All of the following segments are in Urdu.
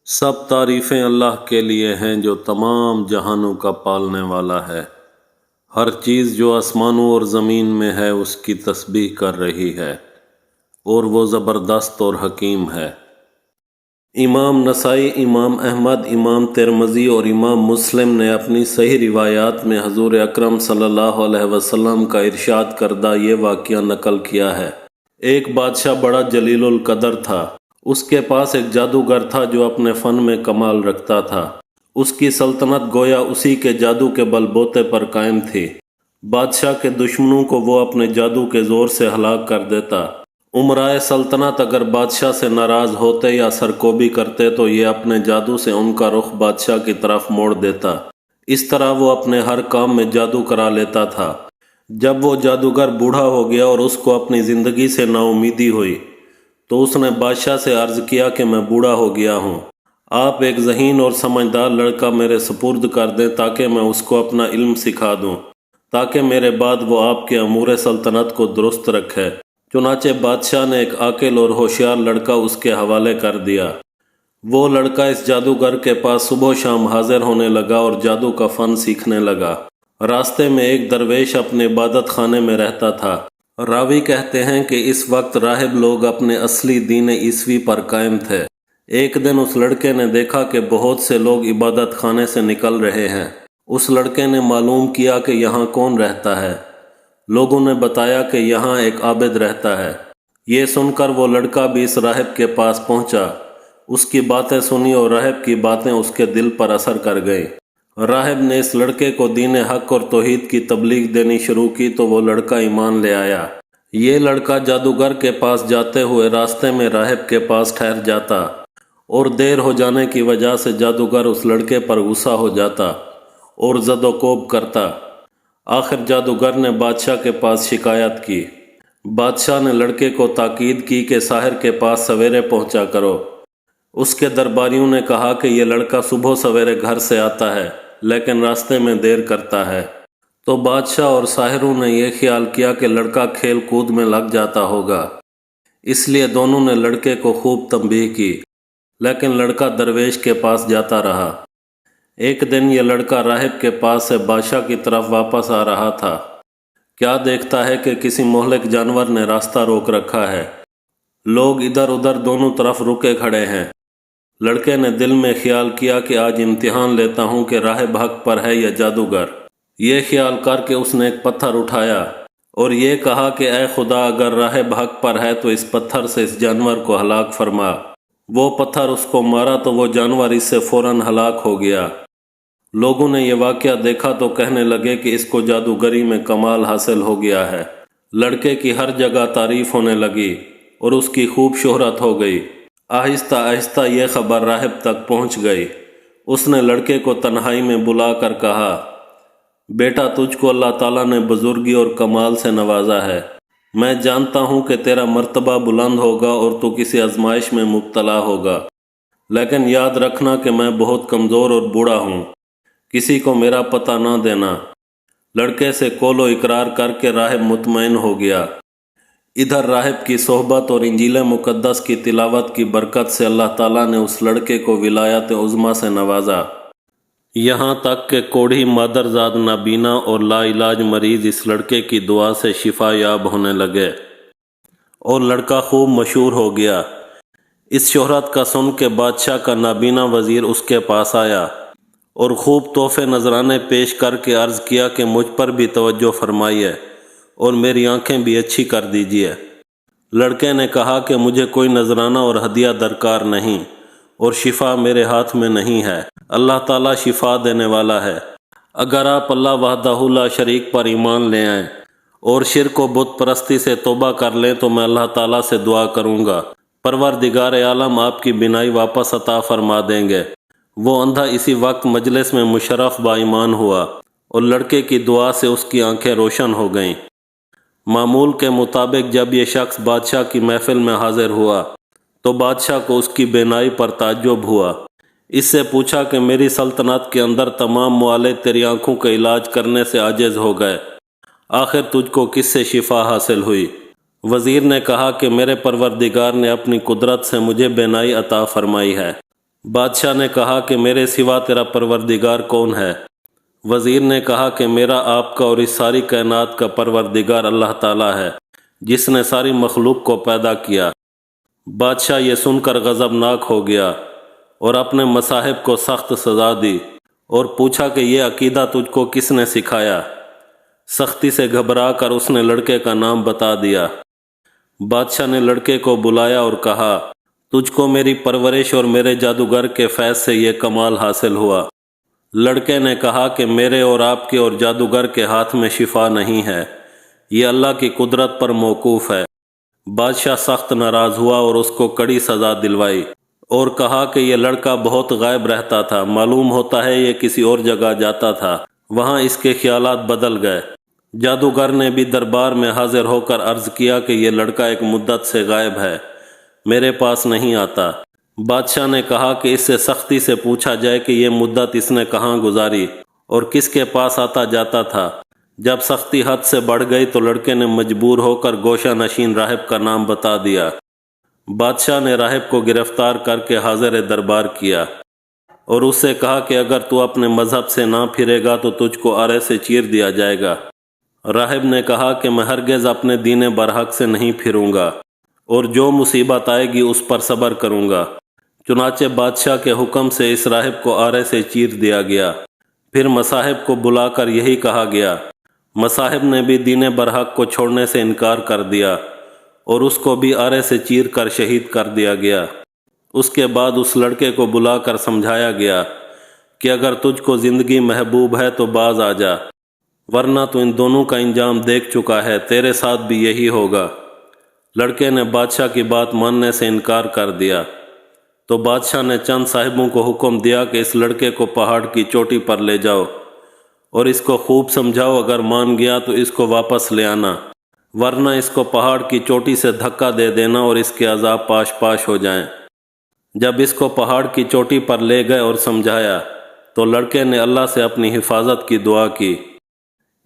سب تعریفیں اللہ کے لیے ہیں جو تمام جہانوں کا پالنے والا ہے۔ ہر چیز جو آسمانوں اور زمین میں ہے اس کی تسبیح کر رہی ہے اور وہ زبردست اور حکیم ہے۔ امام نسائی، امام احمد، امام ترمذی اور امام مسلم نے اپنی صحیح روایات میں حضور اکرم صلی اللہ علیہ وسلم کا ارشاد کردہ یہ واقعہ نقل کیا ہے۔ ایک بادشاہ بڑا جلیل القدر تھا۔ اس کے پاس ایک جادوگر تھا جو اپنے فن میں کمال رکھتا تھا۔ اس کی سلطنت گویا اسی کے جادو کے بل بوتے پر قائم تھی۔ بادشاہ کے دشمنوں کو وہ اپنے جادو کے زور سے ہلاک کر دیتا۔ امرائے سلطنت اگر بادشاہ سے ناراض ہوتے یا سرکوبی کرتے تو یہ اپنے جادو سے ان کا رخ بادشاہ کی طرف موڑ دیتا۔ اس طرح وہ اپنے ہر کام میں جادو کرا لیتا تھا۔ جب وہ جادوگر بوڑھا ہو گیا اور اس کو اپنی زندگی سے نا امیدی ہوئی تو اس نے بادشاہ سے عرض کیا کہ میں بوڑھا ہو گیا ہوں، آپ ایک ذہین اور سمجھدار لڑکا میرے سپرد کر دیں تاکہ میں اس کو اپنا علم سکھا دوں، تاکہ میرے بعد وہ آپ کے امور سلطنت کو درست رکھے۔ چنانچہ بادشاہ نے ایک عاقل اور ہوشیار لڑکا اس کے حوالے کر دیا۔ وہ لڑکا اس جادوگر کے پاس صبح و شام حاضر ہونے لگا اور جادو کا فن سیکھنے لگا۔ راستے میں ایک درویش اپنے عبادت خانے میں رہتا تھا۔ راوی کہتے ہیں کہ اس وقت راہب لوگ اپنے اصلی دین عیسوی پر قائم تھے۔ ایک دن اس لڑکے نے دیکھا کہ بہت سے لوگ عبادت خانے سے نکل رہے ہیں۔ اس لڑکے نے معلوم کیا کہ یہاں کون رہتا ہے۔ لوگوں نے بتایا کہ یہاں ایک عابد رہتا ہے۔ یہ سن کر وہ لڑکا بھی اس راہب کے پاس پہنچا۔ اس کی باتیں سنی اور راہب کی باتیں اس کے دل پر اثر کر گئیں۔ راہب نے اس لڑکے کو دین حق اور توحید کی تبلیغ دینی شروع کی تو وہ لڑکا ایمان لے آیا۔ یہ لڑکا جادوگر کے پاس جاتے ہوئے راستے میں راہب کے پاس ٹھہر جاتا اور دیر ہو جانے کی وجہ سے جادوگر اس لڑکے پر غصہ ہو جاتا اور زد و کوب کرتا۔ آخر جادوگر نے بادشاہ کے پاس شکایت کی۔ بادشاہ نے لڑکے کو تاکید کی کہ ساحر کے پاس سویرے پہنچا کرو۔ اس کے درباریوں نے کہا کہ یہ لڑکا صبح سویرے گھر سے آتا ہے لیکن راستے میں دیر کرتا ہے۔ تو بادشاہ اور ساحروں نے یہ خیال کیا کہ لڑکا کھیل کود میں لگ جاتا ہوگا، اس لیے دونوں نے لڑکے کو خوب تنبیہ کی، لیکن لڑکا درویش کے پاس جاتا رہا۔ ایک دن یہ لڑکا راہب کے پاس سے بادشاہ کی طرف واپس آ رہا تھا۔ کیا دیکھتا ہے کہ کسی مہلک جانور نے راستہ روک رکھا ہے۔ لوگ ادھر ادھر دونوں طرف رکے کھڑے ہیں۔ لڑکے نے دل میں خیال کیا کہ آج امتحان لیتا ہوں کہ راہب حق پر ہے یا جادوگر۔ یہ خیال کر کے اس نے ایک پتھر اٹھایا اور یہ کہا کہ اے خدا، اگر راہب حق پر ہے تو اس پتھر سے اس جانور کو ہلاک فرما۔ وہ پتھر اس کو مارا تو وہ جانور اس سے فوراً ہلاک ہو گیا۔ لوگوں نے یہ واقعہ دیکھا تو کہنے لگے کہ اس کو جادوگری میں کمال حاصل ہو گیا ہے۔ لڑکے کی ہر جگہ تعریف ہونے لگی اور اس کی خوب شہرت ہو گئی۔ آہستہ آہستہ یہ خبر راہب تک پہنچ گئی۔ اس نے لڑکے کو تنہائی میں بلا کر کہا، بیٹا، تجھ کو اللہ تعالیٰ نے بزرگی اور کمال سے نوازا ہے۔ میں جانتا ہوں کہ تیرا مرتبہ بلند ہوگا اور تو کسی آزمائش میں مبتلا ہوگا، لیکن یاد رکھنا کہ میں بہت کمزور اور بوڑھا ہوں، کسی کو میرا پتہ نہ دینا۔ لڑکے سے قول و اقرار کر کے راہب مطمئن ہو گیا۔ ادھر راہب کی صحبت اور انجیل مقدس کی تلاوت کی برکت سے اللہ تعالیٰ نے اس لڑکے کو ولایت عظمیٰ سے نوازا، یہاں تک کہ کوڑھی مادرزاد نابینا اور لا علاج مریض اس لڑکے کی دعا سے شفا یاب ہونے لگے اور لڑکا خوب مشہور ہو گیا۔ اس شہرت کا سن کے بادشاہ کا نابینا وزیر اس کے پاس آیا اور خوب تحفے نذرانے پیش کر کے عرض کیا کہ مجھ پر بھی توجہ فرمائیے اور میری آنکھیں بھی اچھی کر دیجیے۔ لڑکے نے کہا کہ مجھے کوئی نذرانہ اور ہدیہ درکار نہیں اور شفا میرے ہاتھ میں نہیں ہے، اللہ تعالیٰ شفا دینے والا ہے۔ اگر آپ اللہ وحدہ لا شریک پر ایمان لے آئیں اور شرک و بت پرستی سے توبہ کر لیں تو میں اللہ تعالیٰ سے دعا کروں گا، پروردگار عالم آپ کی بینائی واپس عطا فرما دیں گے۔ وہ اندھا اسی وقت مجلس میں مشرف با ایمان ہوا اور لڑکے کی دعا سے اس کی آنکھیں روشن ہو گئیں۔ معمول کے مطابق جب یہ شخص بادشاہ کی محفل میں حاضر ہوا تو بادشاہ کو اس کی بینائی پر تعجب ہوا۔ اس سے پوچھا کہ میری سلطنت کے اندر تمام معالج تیری آنکھوں کا علاج کرنے سے عاجز ہو گئے، آخر تجھ کو کس سے شفا حاصل ہوئی؟ وزیر نے کہا کہ میرے پروردگار نے اپنی قدرت سے مجھے بینائی عطا فرمائی ہے۔ بادشاہ نے کہا کہ میرے سوا تیرا پروردگار کون ہے؟ وزیر نے کہا کہ میرا آپ کا اور اس ساری کائنات کا پروردگار اللہ تعالیٰ ہے جس نے ساری مخلوق کو پیدا کیا۔ بادشاہ یہ سن کر غضبناک ہو گیا اور اپنے مصاحب کو سخت سزا دی اور پوچھا کہ یہ عقیدہ تجھ کو کس نے سکھایا؟ سختی سے گھبرا کر اس نے لڑکے کا نام بتا دیا۔ بادشاہ نے لڑکے کو بلایا اور کہا، تجھ کو میری پرورش اور میرے جادوگر کے فیض سے یہ کمال حاصل ہوا۔ لڑکے نے کہا کہ میرے اور آپ کے اور جادوگر کے ہاتھ میں شفا نہیں ہے، یہ اللہ کی قدرت پر موقوف ہے۔ بادشاہ سخت ناراض ہوا اور اس کو کڑی سزا دلوائی اور کہا کہ یہ لڑکا بہت غائب رہتا تھا، معلوم ہوتا ہے یہ کسی اور جگہ جاتا تھا، وہاں اس کے خیالات بدل گئے۔ جادوگر نے بھی دربار میں حاضر ہو کر عرض کیا کہ یہ لڑکا ایک مدت سے غائب ہے، میرے پاس نہیں آتا۔ بادشاہ نے کہا کہ اس سے سختی سے پوچھا جائے کہ یہ مدت اس نے کہاں گزاری اور کس کے پاس آتا جاتا تھا۔ جب سختی حد سے بڑھ گئی تو لڑکے نے مجبور ہو کر گوشہ نشین راہب کا نام بتا دیا۔ بادشاہ نے راہب کو گرفتار کر کے حاضر دربار کیا اور اس سے کہا کہ اگر تو اپنے مذہب سے نہ پھرے گا تو تجھ کو آرے سے چیر دیا جائے گا۔ راہب نے کہا کہ میں ہرگز اپنے دین برحق سے نہیں پھروں گا اور جو مصیبت آئے گی اس پر صبر کروں گا۔ چنانچہ بادشاہ کے حکم سے اس راہب کو آرے سے چیر دیا گیا۔ پھر مصاحب کو بلا کر یہی کہا گیا۔ مصاحب نے بھی دین برحق کو چھوڑنے سے انکار کر دیا اور اس کو بھی آرے سے چیر کر شہید کر دیا گیا۔ اس کے بعد اس لڑکے کو بلا کر سمجھایا گیا کہ اگر تجھ کو زندگی محبوب ہے تو باز آ جا، ورنہ تو ان دونوں کا انجام دیکھ چکا ہے، تیرے ساتھ بھی یہی ہوگا۔ لڑکے نے بادشاہ کی بات ماننے سے انکار کر دیا تو بادشاہ نے چند صاحبوں کو حکم دیا کہ اس لڑکے کو پہاڑ کی چوٹی پر لے جاؤ اور اس کو خوب سمجھاؤ، اگر مان گیا تو اس کو واپس لے آنا، ورنہ اس کو پہاڑ کی چوٹی سے دھکا دے دینا اور اس کے عذاب پاش پاش ہو جائیں۔ جب اس کو پہاڑ کی چوٹی پر لے گئے اور سمجھایا تو لڑکے نے اللہ سے اپنی حفاظت کی دعا کی۔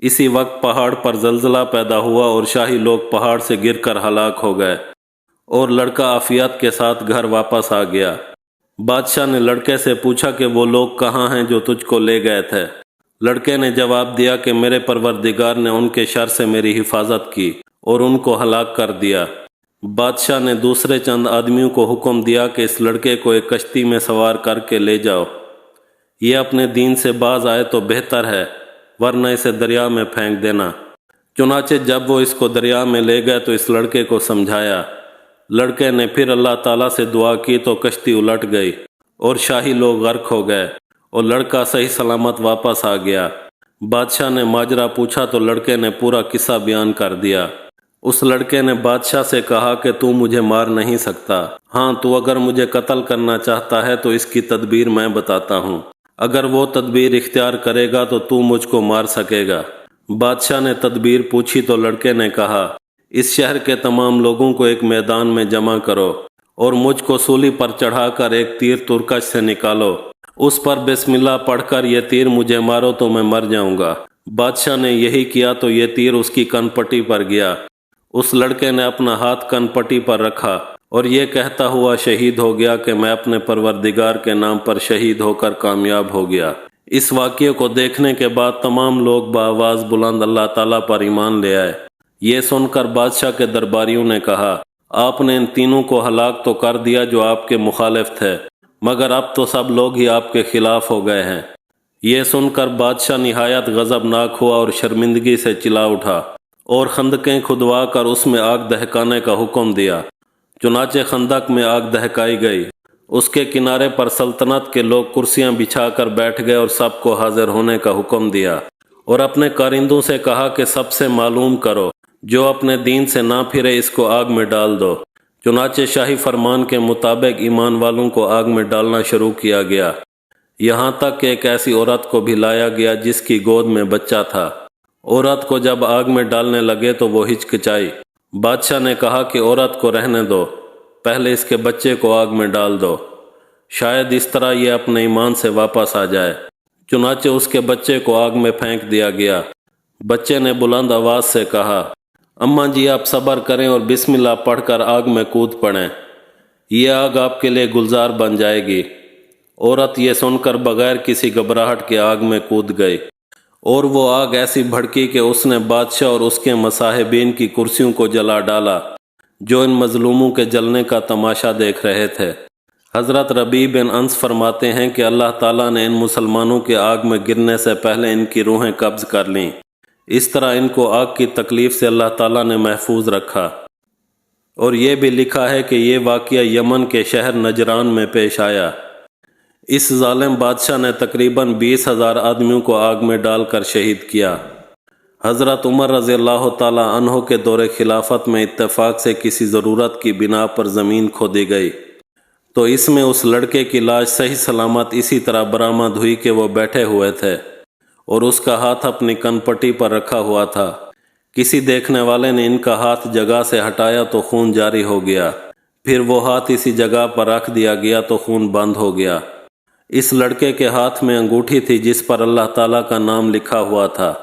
اسی وقت پہاڑ پر زلزلہ پیدا ہوا اور شاہی لوگ پہاڑ سے گر کر ہلاک ہو گئے اور لڑکا عافیت کے ساتھ گھر واپس آ گیا۔ بادشاہ نے لڑکے سے پوچھا کہ وہ لوگ کہاں ہیں جو تجھ کو لے گئے تھے؟ لڑکے نے جواب دیا کہ میرے پروردگار نے ان کے شر سے میری حفاظت کی اور ان کو ہلاک کر دیا۔ بادشاہ نے دوسرے چند آدمیوں کو حکم دیا کہ اس لڑکے کو ایک کشتی میں سوار کر کے لے جاؤ، یہ اپنے دین سے باز آئے تو بہتر ہے، ورنہ اسے دریا میں پھینک دینا۔ چنانچہ جب وہ اس کو دریا میں لے گئے تو اس لڑکے کو سمجھایا۔ لڑکے نے پھر اللہ تعالیٰ سے دعا کی تو کشتی الٹ گئی اور شاہی لوگ غرق ہو گئے اور لڑکا صحیح سلامت واپس آ گیا۔ بادشاہ نے ماجرا پوچھا تو لڑکے نے پورا قصہ بیان کر دیا۔ اس لڑکے نے بادشاہ سے کہا کہ تو مجھے مار نہیں سکتا، ہاں تو اگر مجھے قتل کرنا چاہتا ہے تو اس کی تدبیر میں بتاتا ہوں، اگر وہ تدبیر اختیار کرے گا تو مجھ کو مار سکے گا۔ بادشاہ نے تدبیر پوچھی تو لڑکے نے کہا، اس شہر کے تمام لوگوں کو ایک میدان میں جمع کرو اور مجھ کو سولی پر چڑھا کر ایک تیر ترکش سے نکالو، اس پر بسم اللہ پڑھ کر یہ تیر مجھے مارو تو میں مر جاؤں گا۔ بادشاہ نے یہی کیا تو یہ تیر اس کی کن پٹی پر گیا۔ اس لڑکے نے اپنا ہاتھ کن پٹی پر رکھا اور یہ کہتا ہوا شہید ہو گیا کہ میں اپنے پروردگار کے نام پر شہید ہو کر کامیاب ہو گیا۔ اس واقعے کو دیکھنے کے بعد تمام لوگ بآواز بلند اللہ تعالیٰ پر ایمان لے آئے۔ یہ سن کر بادشاہ کے درباریوں نے کہا، آپ نے ان تینوں کو ہلاک تو کر دیا جو آپ کے مخالف تھے، مگر اب تو سب لوگ ہی آپ کے خلاف ہو گئے ہیں۔ یہ سن کر بادشاہ نہایت غضبناک ہوا اور شرمندگی سے چلا اٹھا اور خندقیں کھدوا کر اس میں آگ دہکانے کا حکم دیا۔ چنانچہ خندق میں آگ دہکائی گئی، اس کے کنارے پر سلطنت کے لوگ کرسیاں بچھا کر بیٹھ گئے اور سب کو حاضر ہونے کا حکم دیا اور اپنے کارندوں سے کہا کہ سب سے معلوم کرو، جو اپنے دین سے نہ پھرے اس کو آگ میں ڈال دو۔ چنانچہ شاہی فرمان کے مطابق ایمان والوں کو آگ میں ڈالنا شروع کیا گیا، یہاں تک کہ ایک ایسی عورت کو بھی لایا گیا جس کی گود میں بچہ تھا۔ عورت کو جب آگ میں ڈالنے لگے تو وہ ہچکچائی۔ بادشاہ نے کہا کہ عورت کو رہنے دو، پہلے اس کے بچے کو آگ میں ڈال دو، شاید اس طرح یہ اپنے ایمان سے واپس آ جائے۔ چنانچہ اس کے بچے کو آگ میں پھینک دیا گیا۔ بچے نے بلند آواز سے کہا، اماں جی آپ صبر کریں اور بسم اللہ پڑھ کر آگ میں کود پڑیں، یہ آگ آپ کے لیے گلزار بن جائے گی۔ عورت یہ سن کر بغیر کسی گھبراہٹ کے آگ میں کود گئی، اور وہ آگ ایسی بھڑکی کہ اس نے بادشاہ اور اس کے مصاحبین کی کرسیوں کو جلا ڈالا جو ان مظلوموں کے جلنے کا تماشا دیکھ رہے تھے۔ حضرت ربیع بن انس فرماتے ہیں کہ اللہ تعالیٰ نے ان مسلمانوں کے آگ میں گرنے سے پہلے ان کی روحیں قبض کر لیں، اس طرح ان کو آگ کی تکلیف سے اللہ تعالیٰ نے محفوظ رکھا۔ اور یہ بھی لکھا ہے کہ یہ واقعہ یمن کے شہر نجران میں پیش آیا۔ اس ظالم بادشاہ نے تقریباً 20,000 آدمیوں کو آگ میں ڈال کر شہید کیا۔ حضرت عمر رضی اللہ تعالیٰ عنہ کے دور خلافت میں اتفاق سے کسی ضرورت کی بنا پر زمین کھودی گئی تو اس میں اس لڑکے کی لاش صحیح سلامت اسی طرح برآمد ہوئی کہ وہ بیٹھے ہوئے تھے اور اس کا ہاتھ اپنی کن پٹی پر رکھا ہوا تھا۔ کسی دیکھنے والے نے ان کا ہاتھ جگہ سے ہٹایا تو خون جاری ہو گیا، پھر وہ ہاتھ اسی جگہ پر رکھ دیا گیا تو خون بند ہو گیا۔ اس لڑکے کے ہاتھ میں انگوٹھی تھی جس پر اللہ تعالیٰ کا نام لکھا ہوا تھا۔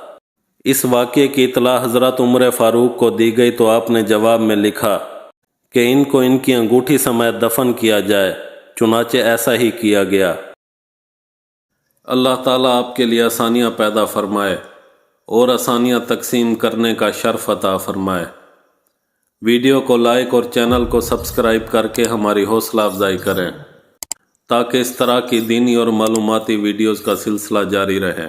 اس واقعے کی اطلاع حضرت عمر فاروق کو دی گئی تو آپ نے جواب میں لکھا کہ ان کو ان کی انگوٹھی سمیت دفن کیا جائے، چنانچہ ایسا ہی کیا گیا۔ اللہ تعالیٰ آپ کے لیے آسانیاں پیدا فرمائے اور آسانیاں تقسیم کرنے کا شرف عطا فرمائے۔ ویڈیو کو لائک اور چینل کو سبسکرائب کر کے ہماری حوصلہ افزائی کریں تاکہ اس طرح کی دینی اور معلوماتی ویڈیوز کا سلسلہ جاری رہے۔